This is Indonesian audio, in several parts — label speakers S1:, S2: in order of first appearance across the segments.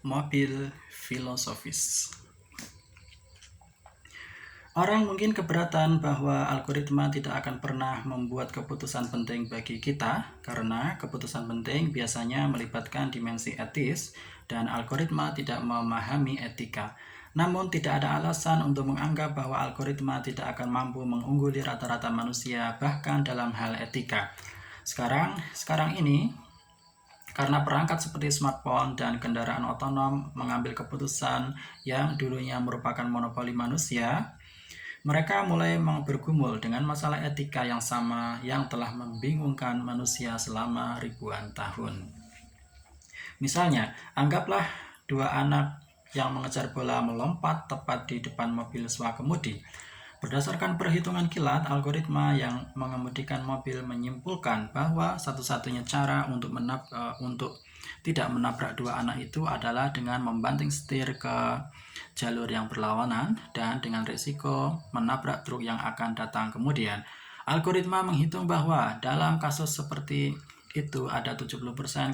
S1: Mobil filosofis. Orang mungkin keberatan bahwa algoritma tidak akan pernah membuat keputusan penting bagi kita karena keputusan penting biasanya melibatkan dimensi etis dan algoritma tidak memahami etika. Namun tidak ada alasan untuk menganggap bahwa algoritma tidak akan mampu mengungguli rata-rata manusia bahkan dalam hal etika. Sekarang ini karena perangkat seperti smartphone dan kendaraan otonom mengambil keputusan yang dulunya merupakan monopoli manusia, mereka mulai bergumul dengan masalah etika yang sama yang telah membingungkan manusia selama ribuan tahun. Misalnya, anggaplah dua anak yang mengejar bola melompat tepat di depan mobil swakemudi. Berdasarkan perhitungan kilat, algoritma yang mengemudikan mobil menyimpulkan bahwa satu-satunya cara untuk tidak menabrak dua anak itu adalah dengan membanting setir ke jalur yang berlawanan dan dengan risiko menabrak truk yang akan datang kemudian. Algoritma menghitung bahwa dalam kasus seperti itu ada 70%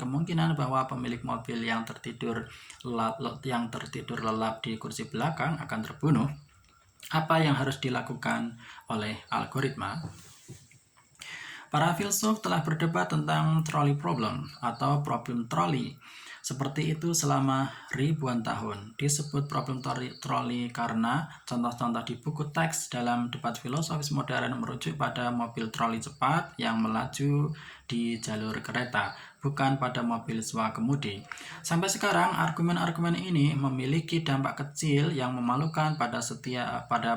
S1: kemungkinan bahwa pemilik mobil yang tertidur lelap di kursi belakang akan terbunuh. Apa yang harus dilakukan oleh algoritma? Para filsuf telah berdebat tentang trolley problem atau problem trolley. Seperti itu selama ribuan tahun. Disebut problem trolley karena contoh-contoh di buku teks dalam debat filosofis modern merujuk pada mobil troli cepat yang melaju di jalur kereta, bukan pada mobil swakemudi. Sampai sekarang, argumen-argumen ini memiliki dampak kecil yang memalukan pada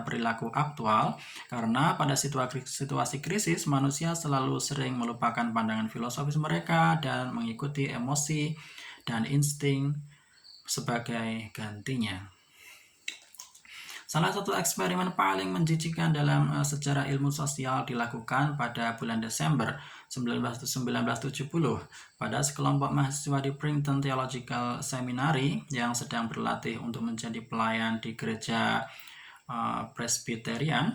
S1: perilaku aktual, karena pada situasi krisis, manusia selalu sering melupakan pandangan filosofis mereka dan mengikuti emosi dan insting sebagai gantinya. Salah satu eksperimen paling menjijikan dalam sejarah ilmu sosial dilakukan pada bulan Desember 1970 pada sekelompok mahasiswa di Princeton Theological Seminary yang sedang berlatih untuk menjadi pelayan di gereja Presbyterian.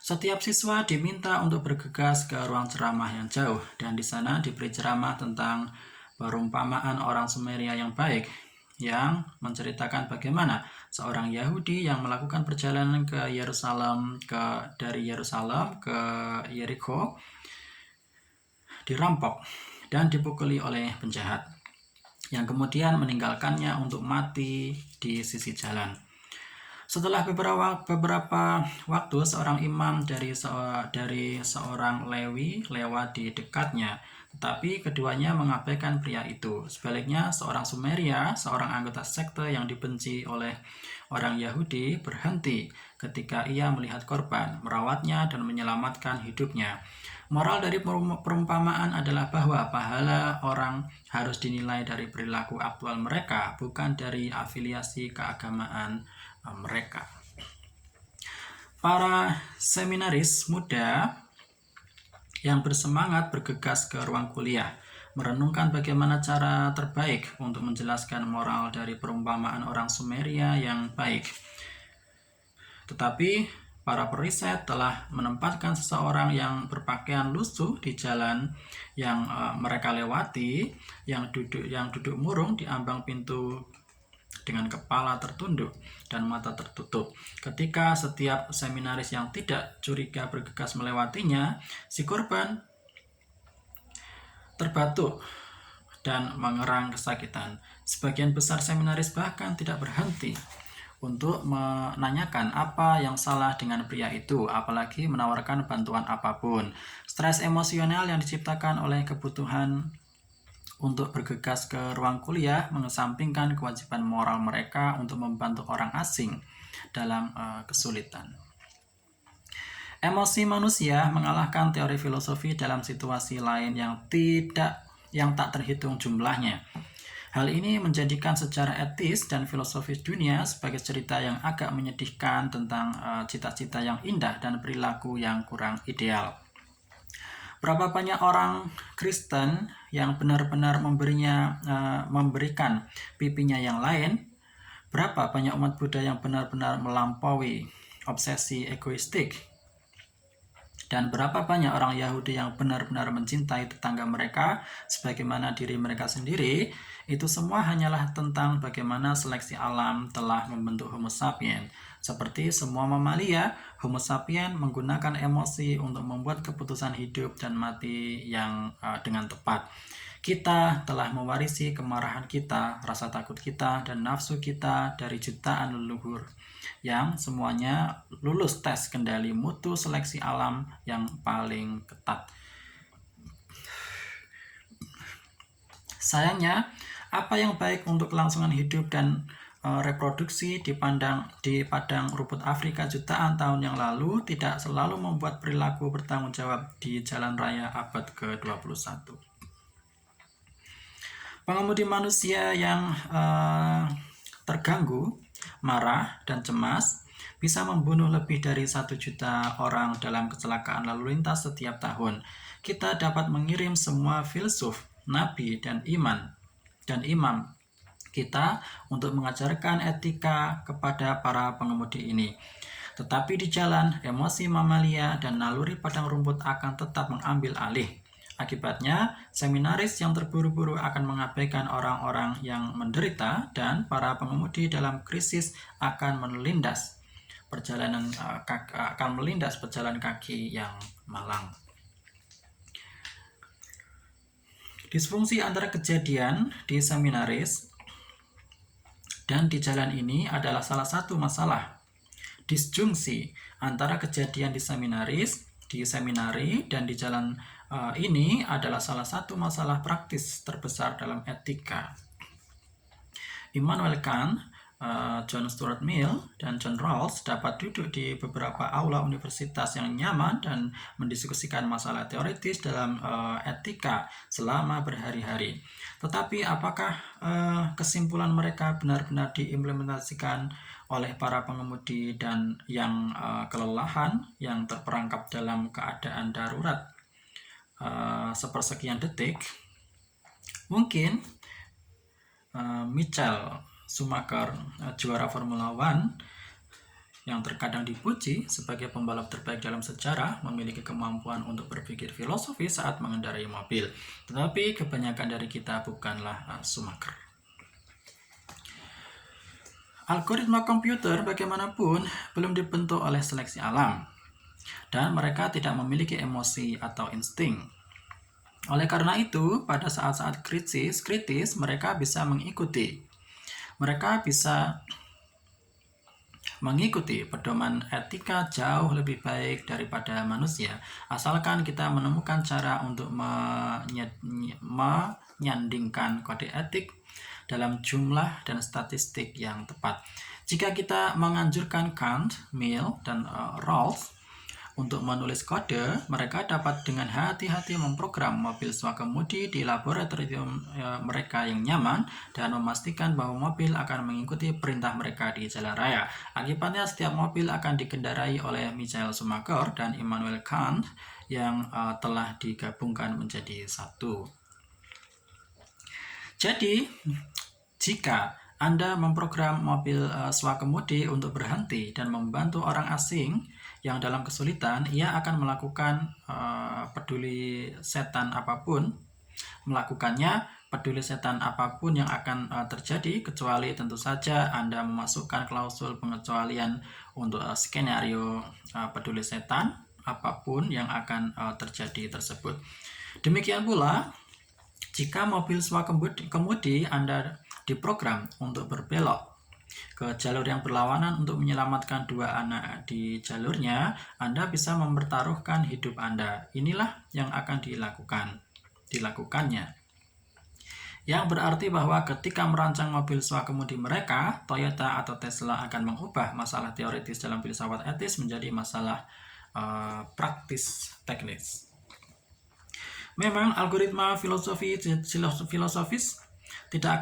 S1: Setiap siswa diminta untuk bergegas ke ruang ceramah yang jauh, dan di sana diberi ceramah tentang perumpamaan orang Sumeria yang baik, yang menceritakan bagaimana seorang Yahudi yang melakukan perjalanan dari Yerusalem ke Yeriko dirampok dan dipukuli oleh penjahat, yang kemudian meninggalkannya untuk mati di sisi jalan. Setelah beberapa waktu, seorang imam dari seorang Lewi lewat di dekatnya, tetapi keduanya mengabaikan pria itu. Sebaliknya, seorang Sumeria, seorang anggota sekte yang dibenci oleh orang Yahudi, berhenti ketika ia melihat korban, merawatnya dan menyelamatkan hidupnya. Moral dari perumpamaan adalah bahwa pahala orang harus dinilai dari perilaku aktual mereka, bukan dari afiliasi keagamaan mereka. Para seminaris muda yang bersemangat bergegas ke ruang kuliah, merenungkan bagaimana cara terbaik untuk menjelaskan moral dari perumpamaan orang Sumeria yang baik. Tetapi para periset telah menempatkan seseorang yang berpakaian lusuh di jalan yang mereka lewati, yang duduk murung di ambang pintu dengan kepala tertunduk dan mata tertutup. Ketika setiap seminaris yang tidak curiga bergegas melewatinya, si korban terbatuk dan mengerang kesakitan. Sebagian besar seminaris bahkan tidak berhenti untuk menanyakan apa yang salah dengan pria itu, apalagi menawarkan bantuan apapun. Stres emosional yang diciptakan oleh kebutuhan untuk bergegas ke ruang kuliah mengesampingkan kewajiban moral mereka untuk membantu orang asing dalam kesulitan. Emosi manusia mengalahkan teori filosofi dalam situasi lain yang tak terhitung jumlahnya. Hal ini menjadikan sejarah etis dan filosofis dunia sebagai cerita yang agak menyedihkan tentang cita-cita yang indah dan perilaku yang kurang ideal. Berapa banyak orang Kristen yang benar-benar memberikan pipinya yang lain? Berapa banyak umat Buddha yang benar-benar melampaui obsesi egoistik Dan berapa banyak orang Yahudi yang benar-benar mencintai tetangga mereka sebagaimana diri mereka sendiri, itu semua hanyalah tentang bagaimana seleksi alam telah membentuk Homo sapiens. Seperti semua mamalia, Homo sapiens menggunakan emosi untuk membuat keputusan hidup dan mati yang dengan tepat. Kita telah mewarisi kemarahan kita, rasa takut kita, dan nafsu kita dari jutaan leluhur yang semuanya lulus tes kendali mutu seleksi alam yang paling ketat. Sayangnya, apa yang baik untuk kelangsungan hidup dan reproduksi di padang rumput Afrika jutaan tahun yang lalu tidak selalu membuat perilaku bertanggung jawab di jalan raya abad ke-21. Pengemudi manusia yang terganggu, marah, dan cemas bisa membunuh lebih dari 1 juta orang dalam kecelakaan lalu lintas setiap tahun. Kita dapat mengirim semua filsuf, nabi, dan imam kita untuk mengajarkan etika kepada para pengemudi ini. Tetapi di jalan, emosi mamalia dan naluri padang rumput akan tetap mengambil alih. Akibatnya, seminaris yang terburu-buru akan mengabaikan orang-orang yang menderita dan para pengemudi dalam krisis akan melindas perjalanan kaki yang malang. Disfungsi antara kejadian di seminaris dan di jalan ini adalah salah satu masalah. Disjungsi antara kejadian di seminari dan di jalan ini adalah salah satu masalah praktis terbesar dalam etika. Immanuel Kant, John Stuart Mill, dan John Rawls dapat duduk di beberapa aula universitas yang nyaman dan mendiskusikan masalah teoritis dalam etika selama berhari-hari. Tetapi apakah kesimpulan mereka benar-benar diimplementasikan oleh para pengemudi dan yang kelelahan, yang terperangkap dalam keadaan darurat sepersekian detik? Mungkin Michael Schumacher, juara Formula One yang terkadang dipuji sebagai pembalap terbaik dalam sejarah, memiliki kemampuan untuk berpikir filosofis saat mengendarai mobil. Tetapi kebanyakan dari kita bukanlah Schumacher. Algoritma komputer bagaimanapun belum dibentuk oleh seleksi alam, dan mereka tidak memiliki emosi atau insting. Oleh karena itu, pada saat-saat kritis mereka bisa mengikuti pedoman etika jauh lebih baik daripada manusia, asalkan kita menemukan cara untuk menyandingkan kode etik dalam jumlah dan statistik yang tepat. Jika kita menganjurkan Kant, Mill, dan Rawls untuk menulis kode, mereka dapat dengan hati-hati memprogram mobil swakemudi di laboratorium mereka yang nyaman dan memastikan bahwa mobil akan mengikuti perintah mereka di jalan raya. Akibatnya, setiap mobil akan dikendarai oleh Michael Schumacher dan Immanuel Kant yang telah digabungkan menjadi satu. Jadi, jika Anda memprogram mobil swakemudi untuk berhenti dan membantu orang asing yang dalam kesulitan, ia akan melakukannya peduli setan apapun yang akan terjadi, kecuali tentu saja Anda memasukkan klausul pengecualian untuk skenario peduli setan apapun yang akan terjadi tersebut. Demikian pula, jika mobil swakemudi Anda diprogram untuk berbelok ke jalur yang berlawanan untuk menyelamatkan 2 anak di jalurnya, Anda bisa mempertaruhkan hidup Anda. Inilah yang akan dilakukannya. Yang berarti bahwa ketika merancang mobil swakemudi mereka, Toyota atau Tesla akan mengubah masalah teoritis dalam filsafat etis menjadi masalah praktis teknis. Memang algoritma filosofis tidak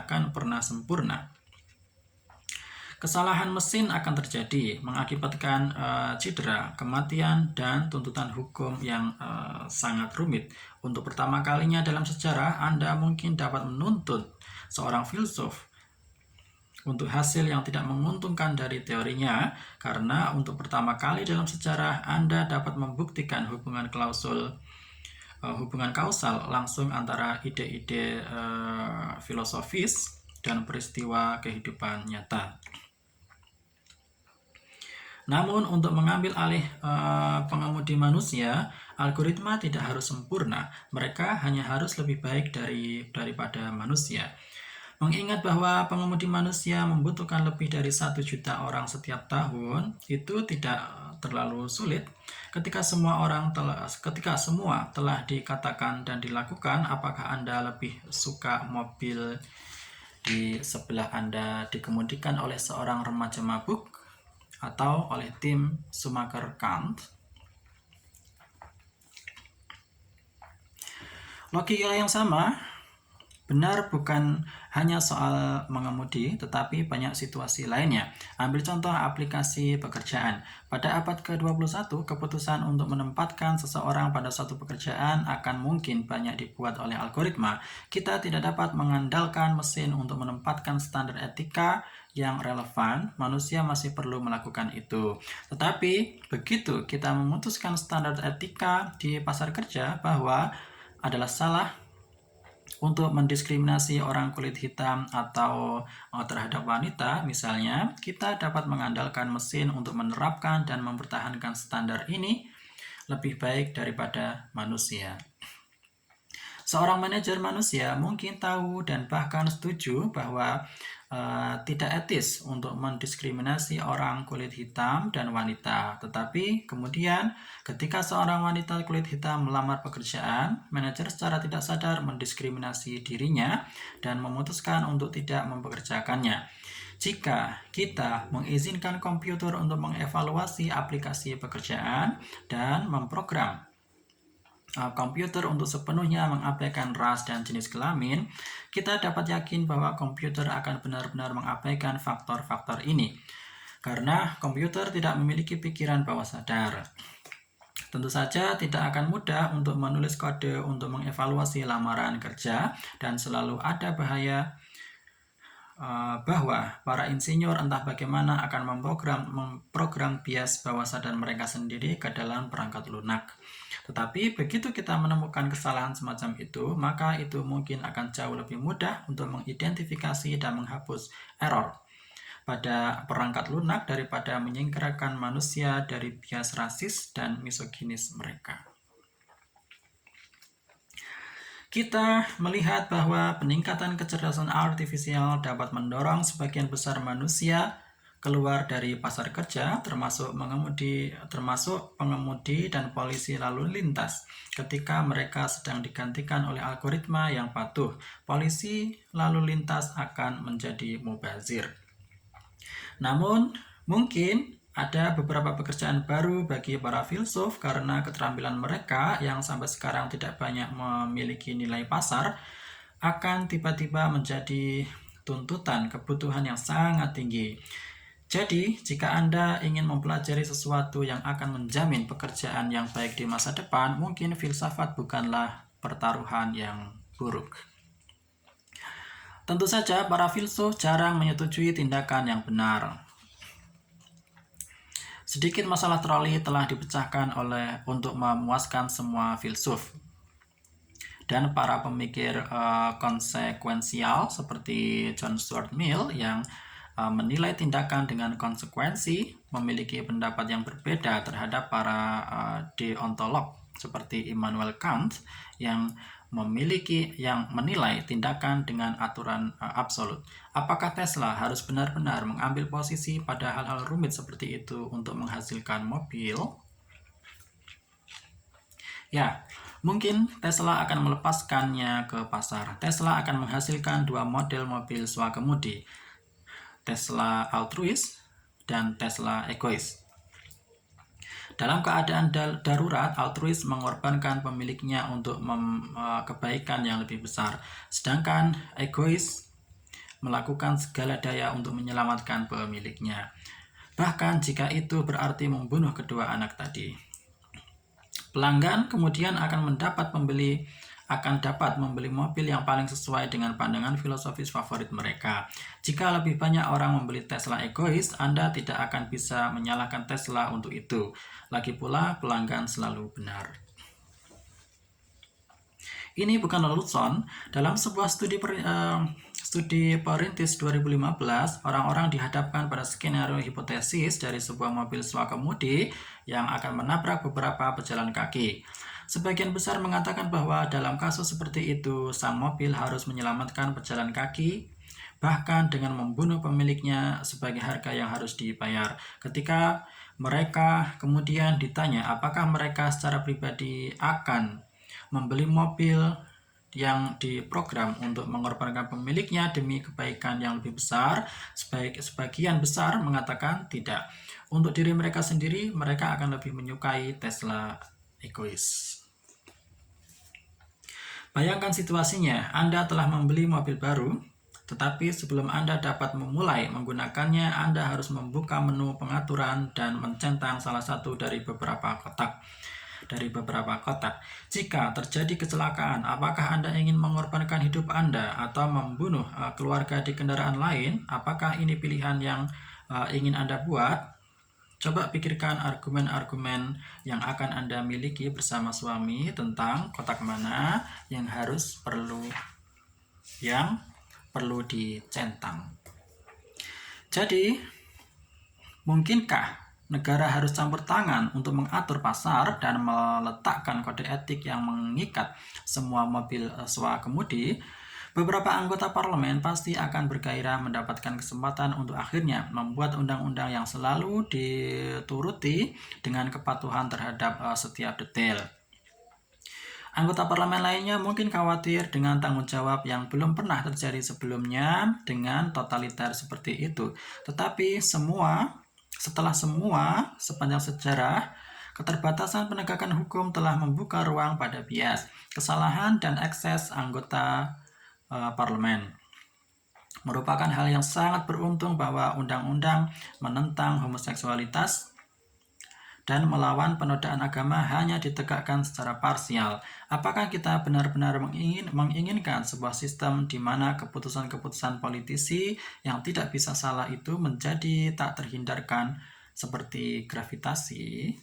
S1: akan pernah sempurna. Kesalahan mesin akan terjadi, mengakibatkan cedera, kematian, dan tuntutan hukum yang sangat rumit. Untuk pertama kalinya dalam sejarah, Anda mungkin dapat menuntut seorang filsuf untuk hasil yang tidak menguntungkan dari teorinya, karena untuk pertama kali dalam sejarah Anda dapat membuktikan hubungan kausal langsung antara ide-ide filosofis dan peristiwa kehidupan nyata. Namun untuk mengambil alih pengemudi manusia, algoritma tidak harus sempurna. Mereka hanya harus lebih baik daripada manusia. Mengingat bahwa pengemudi manusia membutuhkan lebih dari 1 juta orang setiap tahun, itu tidak terlalu sulit. Ketika semua telah dikatakan dan dilakukan, apakah Anda lebih suka mobil di sebelah Anda dikemudikan oleh seorang remaja mabuk atau oleh tim Schumacher Kant? Logika yang sama benar bukan hanya soal mengemudi, tetapi banyak situasi lainnya. Ambil contoh aplikasi pekerjaan. Pada abad ke-21, keputusan untuk menempatkan seseorang pada suatu pekerjaan akan mungkin banyak dibuat oleh algoritma. Kita tidak dapat mengandalkan mesin untuk menempatkan standar etika yang relevan. Manusia masih perlu melakukan itu. Tetapi begitu kita memutuskan standar etika di pasar kerja bahwa adalah salah untuk mendiskriminasi orang kulit hitam atau terhadap wanita, misalnya, kita dapat mengandalkan mesin untuk menerapkan dan mempertahankan standar ini lebih baik daripada manusia. Seorang manajer manusia mungkin tahu dan bahkan setuju bahwa tidak etis untuk mendiskriminasi orang kulit hitam dan wanita. Tetapi kemudian ketika seorang wanita kulit hitam melamar pekerjaan, manajer secara tidak sadar mendiskriminasi dirinya dan memutuskan untuk tidak mempekerjakannya. Jika kita mengizinkan komputer untuk mengevaluasi aplikasi pekerjaan dan memprogram komputer untuk sepenuhnya mengabaikan ras dan jenis kelamin, kita dapat yakin bahwa komputer akan benar-benar mengabaikan faktor-faktor ini. Karena komputer tidak memiliki pikiran bawah sadar. Tentu saja tidak akan mudah untuk menulis kode untuk mengevaluasi lamaran kerja, dan selalu ada bahaya bahwa para insinyur entah bagaimana akan memprogram bias bawah sadar mereka sendiri ke dalam perangkat lunak. Tetapi begitu kita menemukan kesalahan semacam itu, maka itu mungkin akan jauh lebih mudah untuk mengidentifikasi dan menghapus error pada perangkat lunak daripada menyingkirkan manusia dari bias rasis dan misoginis mereka. Kita melihat bahwa peningkatan kecerdasan artifisial dapat mendorong sebagian besar manusia keluar dari pasar kerja, termasuk pengemudi dan polisi lalu lintas. Ketika mereka sedang digantikan oleh algoritma yang patuh, polisi lalu lintas akan menjadi mubazir. Namun, mungkin ada beberapa pekerjaan baru bagi para filsuf karena keterampilan mereka yang sampai sekarang tidak banyak memiliki nilai pasar akan tiba-tiba menjadi tuntutan kebutuhan yang sangat tinggi. Jadi, jika Anda ingin mempelajari sesuatu yang akan menjamin pekerjaan yang baik di masa depan, mungkin filsafat bukanlah pertaruhan yang buruk. Tentu saja, para filsuf jarang menyetujui tindakan yang benar. Sedikit masalah troli telah dipecahkan untuk memuaskan semua filsuf. Dan para pemikir konsekuensial seperti John Stuart Mill yang menilai tindakan dengan konsekuensi memiliki pendapat yang berbeda terhadap para deontolog seperti Immanuel Kant yang menilai tindakan dengan aturan absolut. Apakah Tesla harus benar-benar mengambil posisi pada hal-hal rumit seperti itu untuk menghasilkan mobil? Ya, mungkin Tesla akan melepaskannya ke pasar. Tesla akan menghasilkan 2 model mobil swakemudi, Tesla altruis dan Tesla egois. Dalam keadaan darurat, altruis mengorbankan pemiliknya untuk kebaikan yang lebih besar, sedangkan egois melakukan segala daya untuk menyelamatkan pemiliknya, bahkan jika itu berarti membunuh kedua anak tadi. Pelanggan kemudian akan mendapat pembeli akan dapat membeli mobil yang paling sesuai dengan pandangan filosofis favorit mereka. Jika lebih banyak orang membeli Tesla egois, Anda tidak akan bisa menyalahkan Tesla untuk itu. Lagi pula, pelanggan selalu benar. Ini bukan lelucon. Dalam sebuah studi perintis 2015, orang-orang dihadapkan pada skenario hipotesis dari sebuah mobil swakemudi yang akan menabrak beberapa pejalan kaki. Sebagian besar mengatakan bahwa dalam kasus seperti itu, sang mobil harus menyelamatkan pejalan kaki, bahkan dengan membunuh pemiliknya sebagai harga yang harus dibayar. Ketika mereka kemudian ditanya apakah mereka secara pribadi akan membeli mobil yang diprogram untuk mengorbankan pemiliknya demi kebaikan yang lebih besar, sebagian besar mengatakan tidak. Untuk diri mereka sendiri, mereka akan lebih menyukai Tesla egois. Bayangkan situasinya, Anda telah membeli mobil baru, tetapi sebelum Anda dapat memulai menggunakannya, Anda harus membuka menu pengaturan dan mencentang salah satu dari beberapa kotak. Jika terjadi kecelakaan, apakah Anda ingin mengorbankan hidup Anda atau membunuh keluarga di kendaraan lain? Apakah ini pilihan yang ingin Anda buat? Coba pikirkan argumen-argumen yang akan Anda miliki bersama suami tentang kotak mana yang perlu dicentang. Jadi, mungkinkah negara harus campur tangan untuk mengatur pasar dan meletakkan kode etik yang mengikat semua mobil swakemudi? Beberapa anggota parlemen pasti akan bergairah mendapatkan kesempatan untuk akhirnya membuat undang-undang yang selalu dituruti dengan kepatuhan terhadap setiap detail. Anggota parlemen lainnya mungkin khawatir dengan tanggung jawab yang belum pernah terjadi sebelumnya dengan totaliter seperti itu. Tetapi sepanjang sejarah, keterbatasan penegakan hukum telah membuka ruang pada bias, kesalahan, dan ekses anggota parlemen. Merupakan hal yang sangat beruntung bahwa undang-undang menentang homoseksualitas dan melawan penodaan agama hanya ditegakkan secara parsial. Apakah kita benar-benar menginginkan sebuah sistem di mana keputusan-keputusan politisi yang tidak bisa salah itu menjadi tak terhindarkan seperti gravitasi?